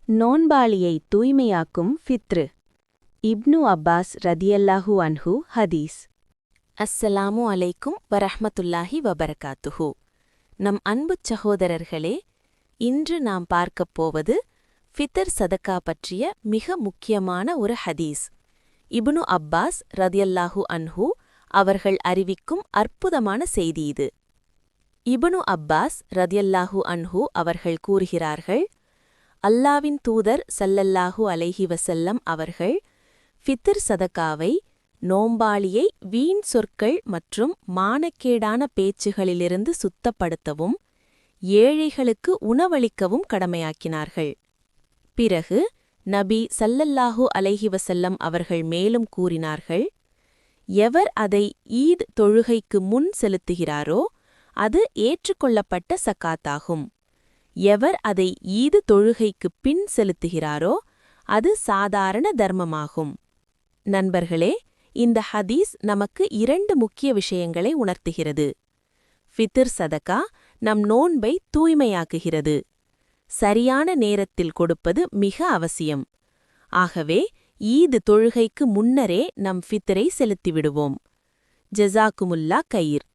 நோன்பாளியை தூய்மையாக்கும் ஃபித்ரு. இப்னு Abbas ரதியல்லாஹு அன்ஹு ஹதீஸ். அஸ்ஸலாமு அலைக்கும் வரஹ்மத்துல்லாஹி வபரகாத்துஹு. நம் அன்புச் சகோதரர்களே, இன்று நாம் பார்க்கப் போவது ஃபித்ர் சதக்கா பற்றிய மிக முக்கியமான ஒரு ஹதீஸ். இப்னு அப்பாஸ் ரதியல்லாஹு அன்ஹு அவர்கள் அறிவிக்கும் அற்புதமான செய்தி இது. இப்னு அப்பாஸ் ரதியல்லாஹு அன்ஹு அவர்கள் கூறுகிறார்கள், அல்லாவின் தூதர் ஸல்லல்லாஹு அலைஹி வஸல்லம் அவர்கள் ஃபித்ர் சதக்காவை நோம்பாளியை வீண் சொற்கள் மற்றும் மானக்கேடான பேச்சுகளிலிருந்து சுத்தப்படுத்தவும் ஏழைகளுக்கு உணவளிக்கவும் கடமையாக்கினார்கள். பிறகு நபி ஸல்லல்லாஹு அலைஹி வஸல்லம் அவர்கள் மேலும் கூறினார்கள், எவர் அதை ஈத் தொழுகைக்கு முன் செலுத்துகிறாரோ அது ஏற்றுக்கொள்ளப்பட்ட சக்காத்தாகும். எவர் அதை ஈது தொழுகைக்குப் பின் செலுத்துகிறாரோ அது சாதாரண தர்மமாகும். நண்பர்களே, இந்த ஹதீஸ் நமக்கு 2 முக்கிய விஷயங்களை உணர்த்துகிறது. ஃபித்ர் சதக்கா நம் நோன்பை தூய்மையாக்குகிறது. சரியான நேரத்தில் கொடுப்பது மிக அவசியம். ஆகவே ஈது தொழுகைக்கு முன்னரே நம் ஃபித்ரை செலுத்திவிடுவோம். ஜஸாக்குமுல்லா கயிர்.